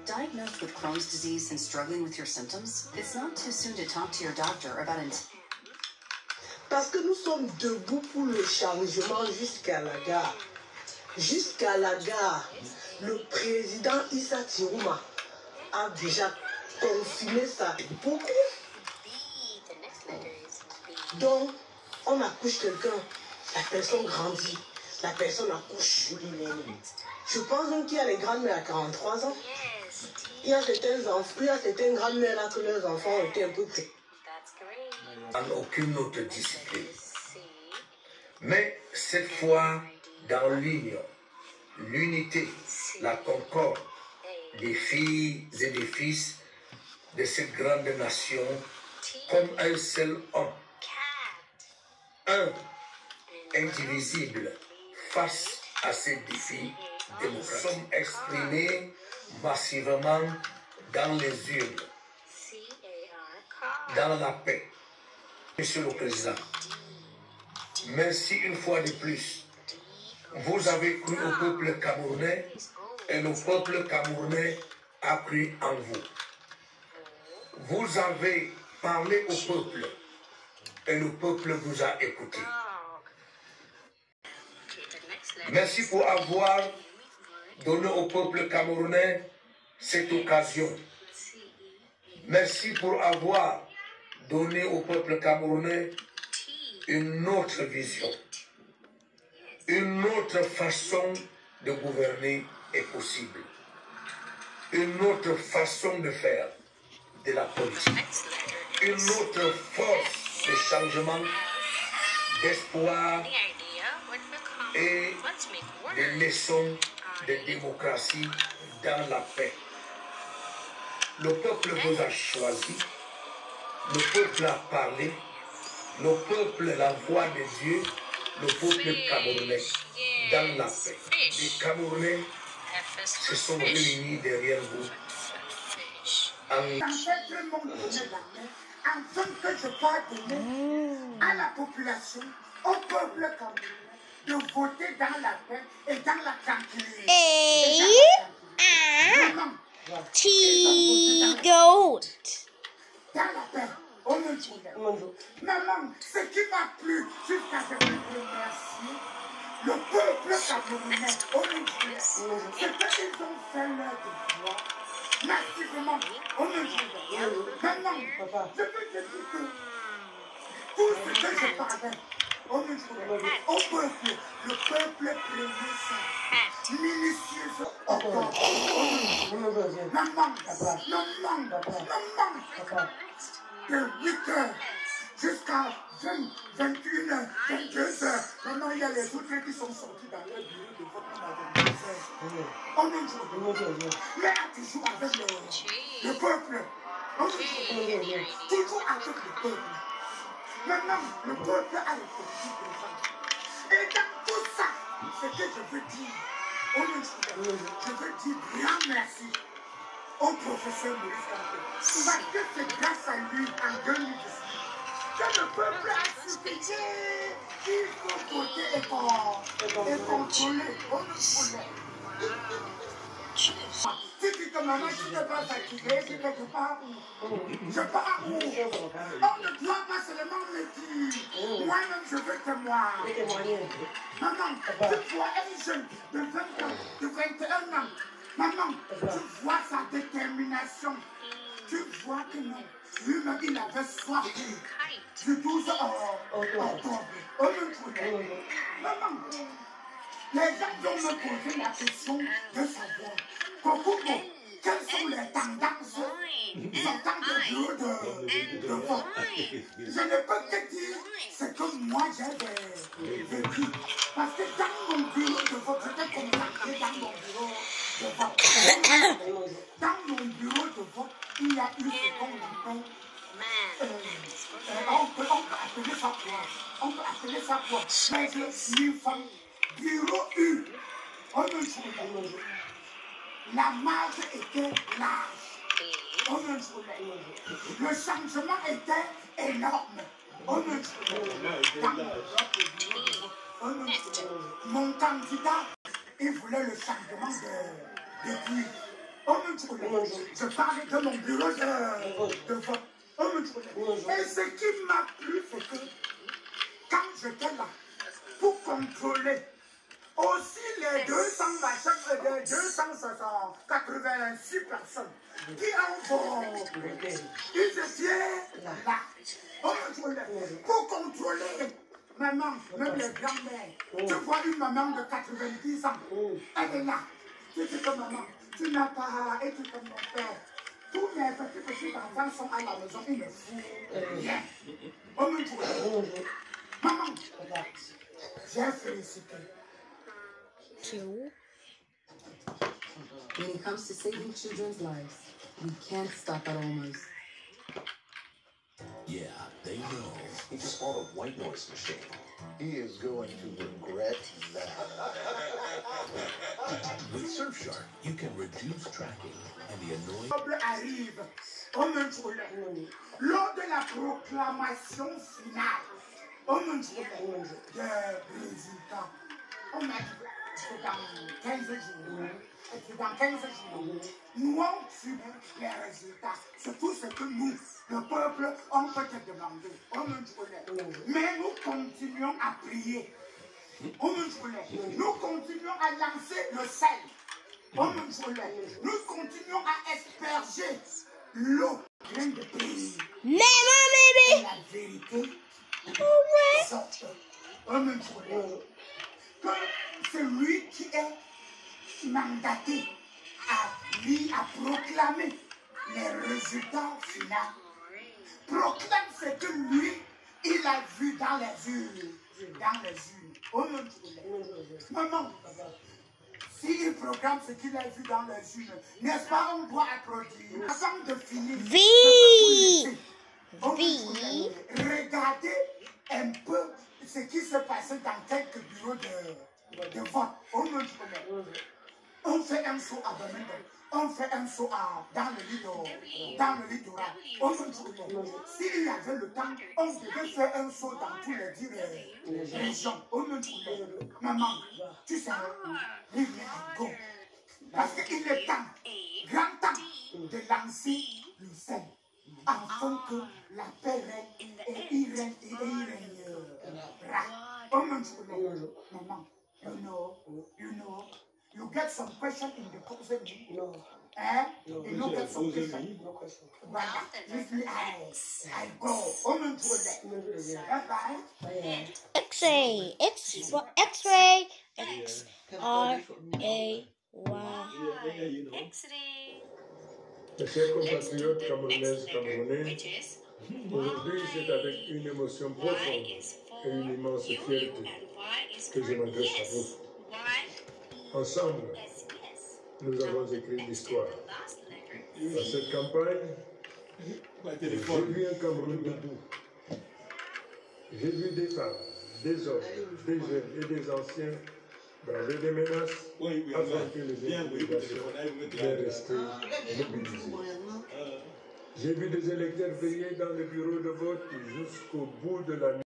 Diagnosed with Crohn's disease and struggling with your symptoms, it's not too soon to talk to your doctor about it. Parce que nous sommes debout pour le changement jusqu'à la gare. Jusqu'à la gare, le président Issa Tirouma a déjà confirmé ça. Beaucoup. Donc, on accouche quelqu'un, la personne grandit, la personne accouche. Je pense même qu'il y a les grands-mères à 43 ans. Il y a certaines grands-mères là que leurs enfants ont été un peu près. En aucune autre discipline. Mais cette fois, dans l'union, l'unité, la concorde des filles et des fils de cette grande nation comme un seul homme. Un, indivisible, face à ces défis démocratiques. Nous sommes exprimés massivement dans les urnes, dans la paix. Monsieur le Président, merci une fois de plus. Vous avez cru au peuple camerounais et le peuple camerounais a cru en vous. Vous avez parlé au peuple et le peuple vous a écouté. Merci pour avoir donné au peuple camerounais cette occasion. Merci pour avoir donné au peuple camerounais une autre vision. Une autre façon de gouverner est possible. Une autre façon de faire de la politique. Une autre force de changement, d'espoir et de leçons de démocratie dans la paix. Le peuple vous a choisi, le peuple a parlé, le peuple, la voix de Dieu, le peuple camerounais dans la paix. Les Camerounais se sont réunis derrière vous. Afin que je puisse donner à la population, au peuple camerounais, de voter dans la paix et dans la tranquillité. Dans la paix, au nom de Dieu. Maman, ce qui m'a plu jusqu'à ce que je remercie, le peuple camerounais, au nom de Dieu, c'est qu'ils ont fait leur devoir. Massivement, au nom de Dieu. Maman, je veux te dire que tout ce que je parlais, au peuple, le peuple prenait ça, minutieusement. Maman, de 8h jusqu'à 21h, 22h. Maintenant, il y a les autres qui sont sortis dans leur bureau de vote. On est toujours. Mais toujours avec le peuple. Toujours avec le peuple. Maintenant, le peuple a le politique présent. Et dans tout ça, ce que je veux dire, je veux dire grand merci au professeur Maurice Kamto. Parce que c'est grâce à lui, en 2018, que le peuple a supplié qu'il faut voter et contrôler. Tu dis que maman, tu n'es pas fatiguée, c'est que je pars où? Je pars où? On ne doit pas seulement me dire, moi-même je veux témoigner. Maman, tu vois un jeune de 20 ans, de 21 ans, maman, tu vois sa détermination. Tu vois que non, lui-même il avait soif du 12 octobre. Maman, les gens vont me poser la question de savoir, Kokubo, quelles sont les tendances sortant de bureau de vote. Je ne peux que dire ce que moi j'ai vécu. Parce que dans mon bureau de vote, j'étais contacté dans mon bureau de vote. Dans mon bureau de vote, il y a eu ce qu'on appelle, on peut appeler ça quoi? On peut appeler ça quoi? Bureau U. La marge était large. Le changement était énorme. Mon candidat, il voulait le changement depuis. Je parlais de mon bureau de vote. Et ce qui m'a plu, c'est que quand j'étais là, pour contrôler aussi les 286 personnes qui ont voté, ils étaient là. Pour contrôler maman, même les grands-mères. Tu vois une maman de 90 ans, elle est là. Tu dis que maman, tu n'as pas été comme mon père. Tous mes petits enfants sont à la maison, ils ne font rien. Maman, j'ai félicité. When it comes to saving children's lives, we can't stop at almost. Yeah, they know. He just bought a white noise machine. He is going to regret that. With Surfshark, you can reduce tracking and the annoying... Arrive lors de la proclamation finale des résultats. On a dit que dans 15 jours. Dans 15 jours, nous avons su les résultats. C'est tout ce que nous, le peuple, on peut te demander. Mais nous continuons à prier. Nous continuons à lancer le sel. Nous continuons à asperger l'eau pleine de pays. Et la vérité sorte. Que c'est lui qui est mandaté à proclamer les résultats finaux. Proclame ce que lui, il a vu dans les urnes. Maman, s'il proclame ce qu'il a vu dans les urnes, n'est-ce pas, on doit applaudir. Avant de finir, regardez un peu ce qui se passait dans quelques bureaux de vote. On fait un saut à Birmingham, on fait un saut dans le littoral. S'il y avait le temps, on devait faire un saut dans tous les 10 régions. Maman, tu sais, leave me go. Parce qu'il est temps, grand temps, de lancer le sel, afin que la paix règne et il régnera. Maman, you know, you get some question in the question. No. You don't get some question. No question. I go. X-ray. X for X-ray. X-R-A-Y. Mes chers compatriotes camerounaises, camerounais, aujourd'hui c'est avec une émotion profonde et une immense fierté que je m'adresse à vous. Ensemble, nous avons écrit l'histoire. Dans cette campagne, j'ai vu un Cameroun debout. J'ai vu des femmes, des hommes, des jeunes et des anciens braver des menaces afin que les intimidations ne restent mobilisées. J'ai vu des électeurs veiller dans le bureau de vote jusqu'au bout de la nuit.